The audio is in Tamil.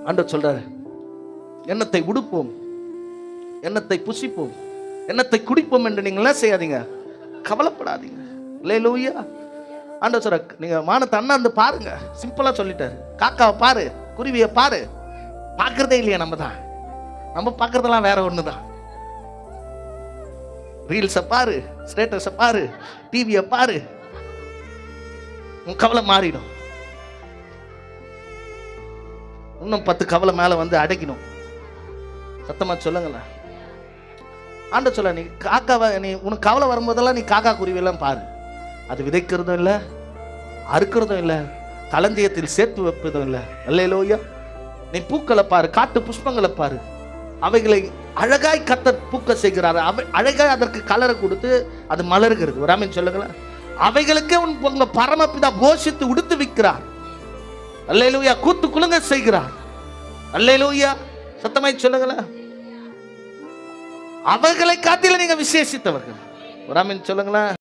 ஆண்டவர் சொல்றாரு, எண்ணத்தை உடுப்போம், எண்ணத்தை புசிப்போம், எண்ணத்தை குடிப்போம் என்று நீங்க என்ன செய்யாதீங்க, கவலைப்படாதீங்க. அல்லேலூயா. ஆண்டவர் சொல்ற, நீங்க வானத்தை அண்ணாந்து பாருங்க. சிம்பிளா சொல்லிட்டாரு. காக்காவை பாரு, குருவியை பாரு. பார்க்கறதே இல்லையா? நம்ம பார்க்கறதெல்லாம் வேற ஒண்ணுதான். ரீல்ஸை பாரு, ஸ்டேட்டஸை பாரு, டிவியை பாரு, உன் கவலை மாறிடும். இன்னும் 10 கவலை மேல வந்து அடைக்கணும். சத்தமா சொல்லுங்களேன். ஆண்டவர் சொல்ல, நீ காக்காவை, நீ உனக்கு கவலை வரும்போதெல்லாம் நீ காக்கா குருவியெல்லாம் பாரு. அது விதைக்கிறதும் இல்லை, அறுக்கிறதும் இல்லை, களஞ்சியத்தில் சேர்த்து வைப்பதும் இல்லை. அல்லேலூயா. நீ பூக்களை பாரு, காட்டு புஷ்பங்களை பாரு. அவைகளை அழகாய் கர்த்தர் பூக்க செய்கிறார். அழகாய் அதற்கு கலரை கொடுத்து அது மலர்கிறது. ஒரு ஆமென் சொல்லுங்களேன். அவைகளுக்கே உங்க பரமபிதா போஷித்து உடுத்து விற்கிறார். அல்லேலூயா. கூத்து குலுங்க செய்கிறார். அல்லேலூயா. சத்தமாய் சொல்லுங்களேன். அவைகளை காட்டில நீங்க விசேஷித்தவர்கள். ஒரு ஆமென் சொல்லுங்களேன்.